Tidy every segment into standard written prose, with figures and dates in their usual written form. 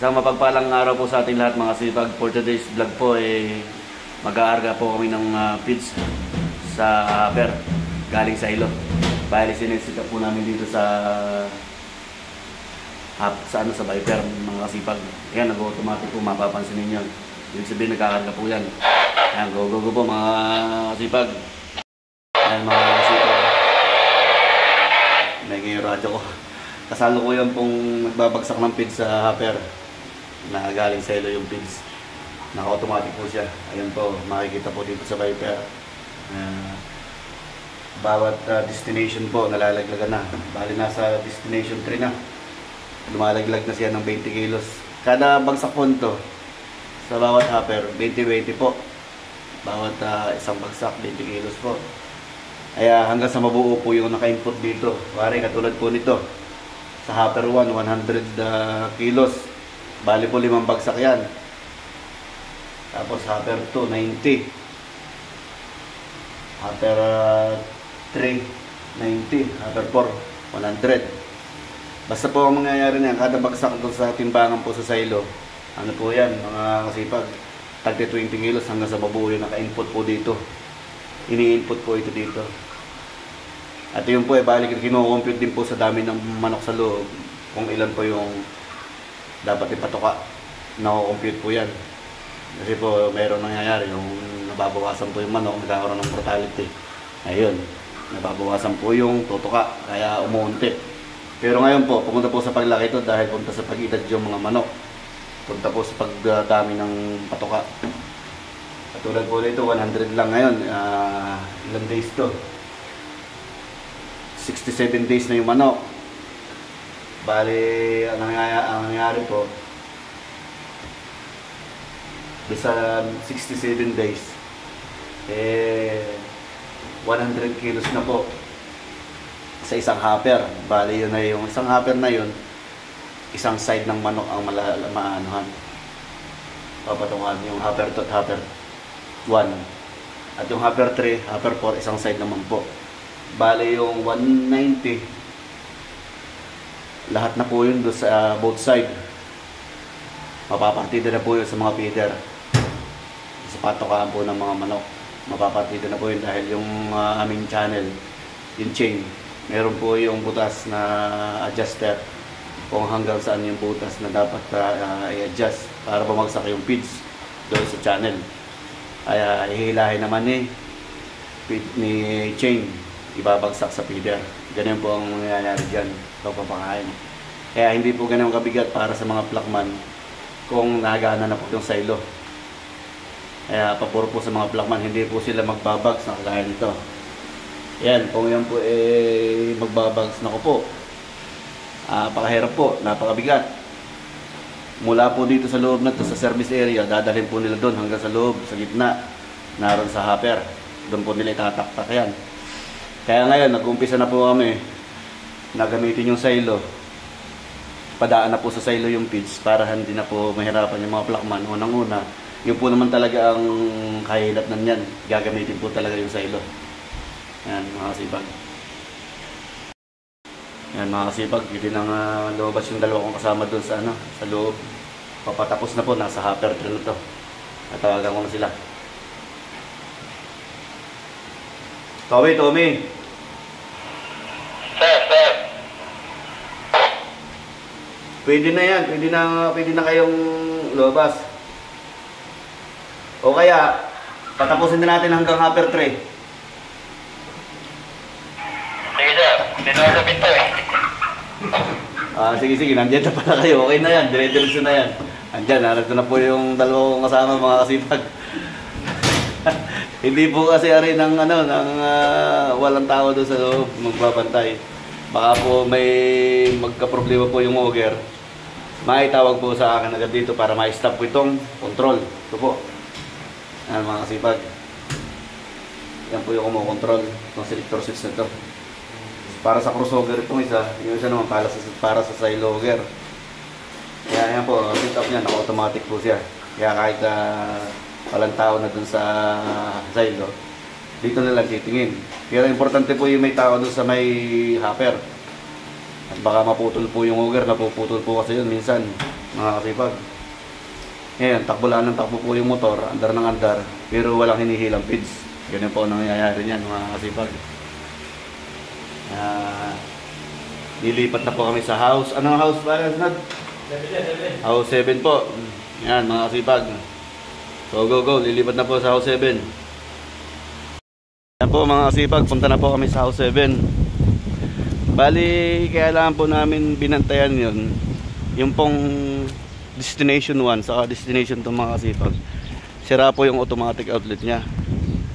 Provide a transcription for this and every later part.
Isang mapagpalang araw po sa ating lahat mga sipag. For today's vlog po mag-aarga po kami ng feeds sa hopper galing sa ilo. Bali sinesita po namin dito sa Viper mga kasipag. Yan, nag-automatic po, mapapansin ninyo. Ibig sabihin nagkakarga po yan. Yan, go po mga kasipag. Yan mga kasipag. Naging yung radyo ko. Kasalo ko yan pong nagbabagsak ng feeds sa hopper na galing sa ilo yung feeds. Naka-automatic po siya. Ayan po, makikita po dito sa Viper. Bawat destination po nalalaglagan na. Bali nasa destination 3 na. Lumalaglag na siya ng 20 kilos. Kada bagsak po nito sa bawat hopper, 20-20 po. Bawat isang bagsak, 20 kilos po. Kaya hanggang sa mabuo po yung naka-input dito. Pare, katulad po nito. Sa hopper 1, 100 kilos. Bali po 5 bagsak yan. Tapos hopper 2, 90. Hopper 3, 90. Hopper 4, 100. Basta po ang mangyayari niyan, kada bagsak doon sa timbangan po sa silo, ano po yan, mga kasipag, tagti 20 kilos hanggang sa mabuo yung naka-input po dito. Ini-input po ito dito. At yun po balik kino-compute din po sa dami ng manok sa loob kung ilan po yung dapat ipatuka. Nako-compute po yan. Kasi po mayroon nangyayari yung nababawasan po yung manok, nagkakaroon ng mortality. Ayun, nababawasan po yung tutuka, kaya umuunti. Pero ngayon po, pumunta po sa paglaki ito dahil punta sa pag-edad yung mga manok. Punta po sa pagdami ng patuka. Katulad po nito, 100 lang ngayon. Ilang days to? 67 days na yung manok. Bali, ang nangyayari po, sa 67 days, 100 kilos na po sa isang hopper. Bali, yun na yung isang hopper na yun, isang side ng manok ang maanuhan. Papatungan yung hopper 2 at hopper 1. At yung hopper 3, hopper 4, isang side naman po. Bali, yung 190, lahat na po yun doon sa both side. Mapapartida na po yun sa mga feeder. Sa patokaan po ng mga manok. Mapapartida na po yun dahil yung aming channel, yung chain, meron po yung butas na adjuster kung hanggang saan yung butas na dapat i-adjust para bumagsak yung feeds doon sa channel. Ay hihilahin naman ni chain, ibabagsak sa feeder. Ganyan po ang nangyayari dyan pagpapakain. Kaya hindi po ganun kabigat para sa mga plakman kung nagana na po yung silo. Kaya pabor po sa mga plakman, hindi po sila magbabags na kagaya nito. Yan, kung yan po magbabags na ko po, napakahirap po, napakabigat. Mula po dito sa loob na to, sa service area, dadalhin po nila doon hanggang sa loob, sa gitna, naroon sa hopper. Doon po nila itataktak yan. Kaya ngayon, nag-umpisa na po kami na gamitin yung silo. Padaan na po sa silo yung feeds para hindi na po mahirapan yung mga plakman. Unang-una, yun po naman talaga ang kahilatnan yan. Gagamitin po talaga yung silo. Yan mga kasipag. Yan mga kasipag, hindi nang lumabas yung dalawa kong kasama doon sa sa loob. Papatapos na po, nasa hopper 3 na to. Natawagan ko na sila. Tommy. Sir. Pwede na yan. Pwede na kayong lumabas. O kaya, patapusin na natin hanggang hopper 3. Sige sir, dito na sa pinto Sige, nandiyan na pala kayo. Okay na yan, dire-diretso na yan. Andyan, narito na po yung dalawang kasama mga kasipag. Hindi po kasi ari ng walang tao doon sa loob magbabantay. Baka po may magka-problema po yung auger. Maitawag po sa akin agad dito para ma-stop po itong control. Ito po. Yan mga kasipag. Yan po yung kumokontrol ng selector switch na ito. Para sa crossover itong isa, yung isa naman para sa silo auger. Kaya yan po, set up niya, naka-automatic po siya. Kaya kahit walang tao na dun sa silo, dito na lang titingin. Pero importante po yung may tao dun sa may hopper. At baka maputol po yung auger, napuputol po kasi yun minsan. mga kasipag. Ngayon, takbo lang ng takbo po yung motor, andar ng andar, pero walang hinihilang feeds. Ganyan po ang nangyayari niyan mga kasipag. Lilipat na po kami sa house. Anong house ba? House 7 po. Yan mga kasipag. So go, lilipat na po sa house 7. Yan po mga kasipag, punta na po kami sa house 7. Bali, kailangan po namin binantayan yun. Yung pong destination 1 saka destination 2 mga kasipag, sira po yung automatic outlet nya.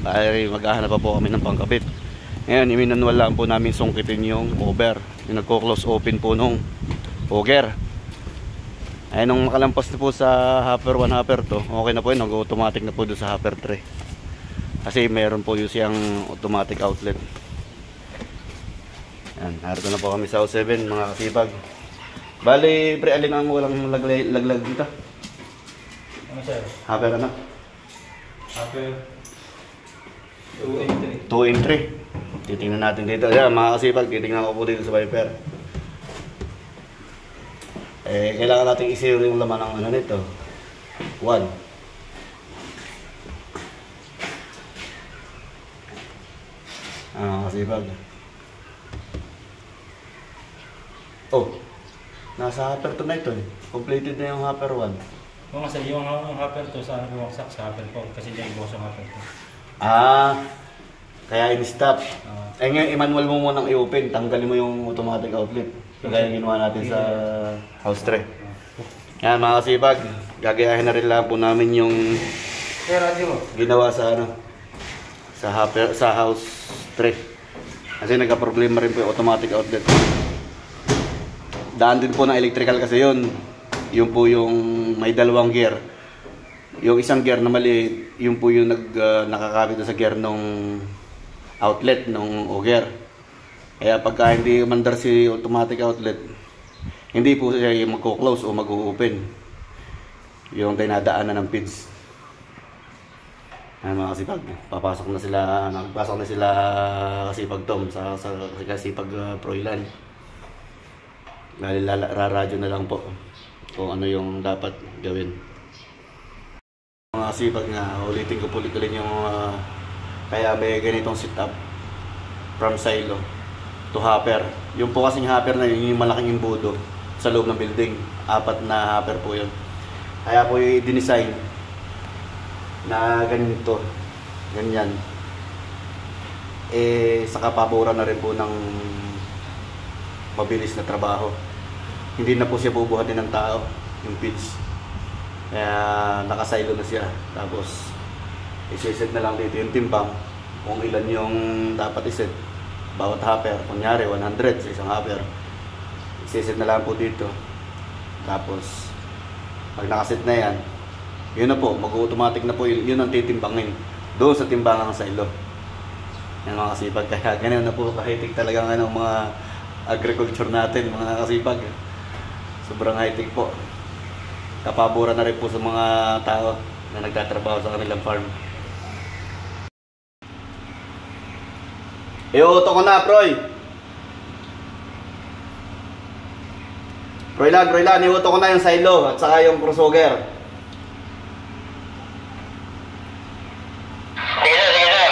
Ay maghahanap pa po kami ng pangkabit. Ngayon iminanwal lang po namin sungkitin yung over, yung nagko-close open po nung auger. Ay nung makalampas na po sa hopper 1 hopper 2, okay na po yun, nag-automatic na po doon sa hopper 3 kasi meron po yung siyang automatic outlet. Yan, narito na po kami sa house 7 mga kasipag. Bali, pre, alin ang walang laglag dito? Ano sir? Hopper ano? Hopper 2 and 3. 2 and 3. Titingnan natin dito. Yan, mga kasipag, titingnan ko po dito sa Viper. Kailangan natin i-zero yung laman ng ano nito. 1. Kasipag. Oh. Nasa hopper 2 na ito eh. Completed na yung hopper 1. Oo nga sir, yung hopper 2 saan bumagsak sa hopper 4 kasi diyan ibuhos yung hopper 2. Kaya in-stop. Ngayon, i-manual mo munang i-open. Tanggalin mo yung automatic outlet. Kaya ginawa natin sa house 3. Yan mga kasipag. Gagayahin na rin lang po namin yung ginawa sa ano sa house 3. Kasi nagka-problema rin po yung automatic outlet. Daan din po ng electrical kasi yun. Yun po yung may dalawang gear. Yung isang gear na mali, yun po yung nakakabit sa gear nung outlet nung auger. Kaya pagka hindi mandar si automatic outlet, hindi po siya magko-close o mag-open yung dinadaanan ng feeds. Ay mga kasipag, nagpasok na sila kasipag Tom sa kasipag Proilan. Raradyo na lang po kung ano yung dapat gawin. Mga kasipag nga, ulitin ko po ulit yung kaya may ganitong setup from silo to hopper. Yung po kasing hopper na yun, yung malaking imbudo sa loob ng building. 4 na hopper po yun. Kaya po yung dinesign na ganito, ganyan. Saka pabura na rin po ng mabilis na trabaho. Hindi na po siya bubuhatin ng tao, yung feeds. Kaya nakasilo na siya. Tapos i-set na lang dito yung timbang kung ilan yung dapat i-set bawat hopper. Kunyari 100 sa isang hopper, i-set na lang po dito. Tapos pag nakaset na yan, yun na po, mag-automatic na po yun ang titimbangin doon sa timbangang silo. Yan mga kasipag. Kaya ganyan na po kahitik talagang mga agriculture natin mga kasipag. Sobrang high-tech po. Kapabura na rin po sa mga tao na nagtatrabaho sa kanilang farm. Iuto ko na, Proy! Proylan, iuto ko na yung silo at saka yung crossover. Sige sir.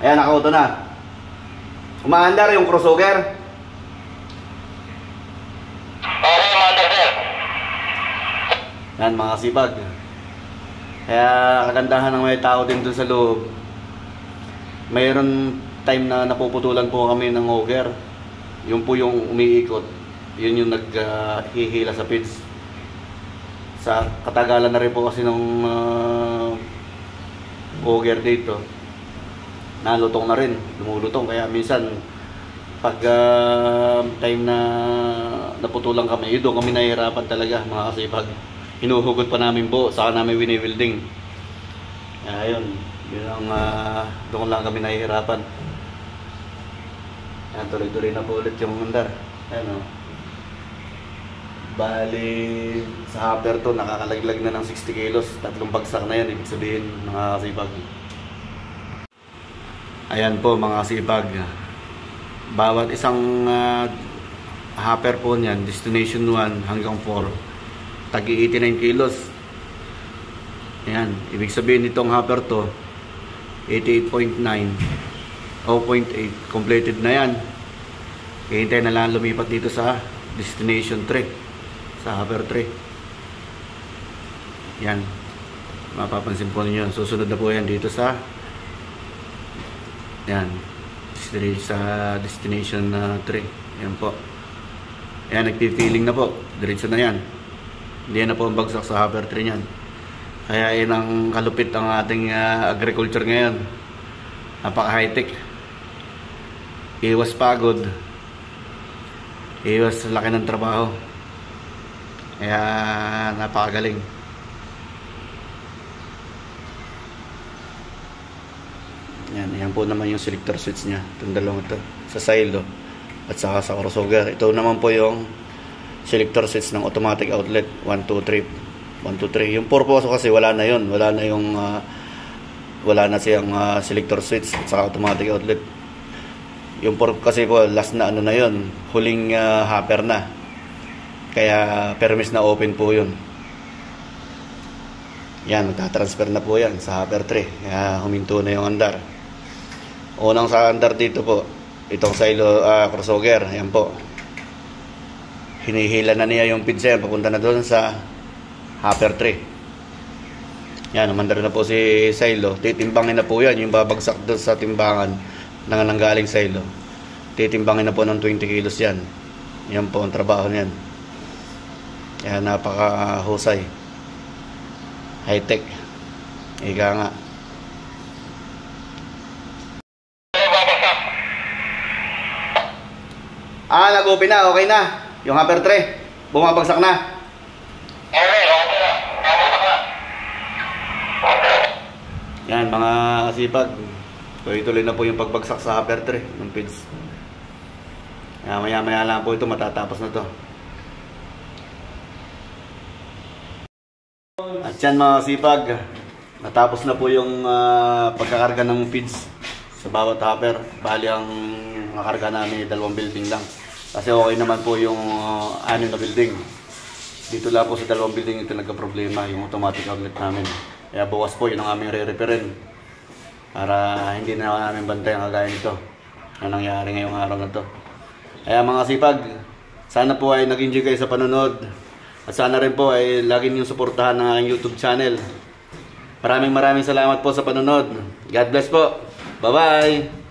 Ayan, nakauto na. Umaandar yung crossover. Okay, umaandar sir. Yan mga kasipag. Kaya kagandahan ng may tao din dun sa loob. Mayroon time na napuputulan po kami ng auger. Yun po yung umiikot. Yun yung naghihila sa feeds. Sa katagalan na rin po kasi ng auger dito, nalutong na rin, lumulutong. Kaya minsan pag time na naputulan kami, doon kami nahihirapan talaga mga kasipag. Hinuhugot pa namin po, saka namin wini-welding. Kaya yun ang doon lang kami nahihirapan. Ayan, tuloy-tuloy na po ulit yung mandar. Ayan o. Bali, sa hopper to, nakakalaglag na ng 60 kilos. 3 bagsak na yan, ibig sabihin mga kasipag. Ayan po mga kasipag. Bawat isang hopper po niyan, destination 1 hanggang 4, tagi 89 kilos. Ayan, ibig sabihin nitong hopper to 88.9 0.8 completed na yan. Hihintay na lang lumipat dito sa destination 3, sa hopper 3. Yan, mapapansin po ninyo, susunod na po yan dito sa yan, sa destination 3. Yan po. Ayan, nagpi-feeling na po. Diretso na yan. Hindi na po ang bagsak sa hopper 3 yan. Kaya yan ang kalupit ang ating agriculture ngayon. Napaka high-tech. Iwas pagod. Iwas laki ng trabaho. Kaya napakagaling. Yan po naman yung selector switch nya. Itong dalawang ito. Sa silo at saka sa crossover. Ito naman po yung selector switch ng automatic outlet 1, 2, 3. Yung purpose kasi wala na yun. Wala na siyang selector switch at saka automatic outlet. Yung kasi po last na ano na yun, huling hopper na. Kaya permis na open po yun. Yan, magta-transfer na po yan sa hopper 3. Kaya huminto na yung andar. Unang sa andar dito po, itong silo crossover. Yan po. Hinihila na niya yung pizza yan, papunta na doon sa hopper 3. Yan, umandar na po si silo. Titimbangin na po yan, yung babagsak doon sa timbangan na nanggaling silo. Titimbangin na po ng 20 kilos yan. Yan po ang trabaho niyan. Yan, napaka-husay. High-tech. Ika nga. Nag-open na. Okay na. Yung hopper 3. Bumabagsak na. Yan, mga kasipag. Tuloy-tuloy na po yung pagbagsak sa hopper 3 ng feeds. Maya-maya lang po ito. Matatapos na to. At yan mga kasipag, natapos na po yung pagkakarga ng feeds sa bawat hopper. Bali ang nakarga namin 2 building lang. Kasi okay naman po yung 6 na building. Dito lang po sa 2 building ito nagka-problema yung automatic outlet namin. Kaya bukas po yun ang aming re-repairin. Para hindi na namin bantay ang kagaya nito na nangyari ngayong araw na to. Kaya mga kasipag, sana po ay nag-enjoy kayo sa panonood. At sana rin po ay lagi niyong suportahan ng aking YouTube channel. Maraming salamat po sa panonood. God bless po. Bye-bye!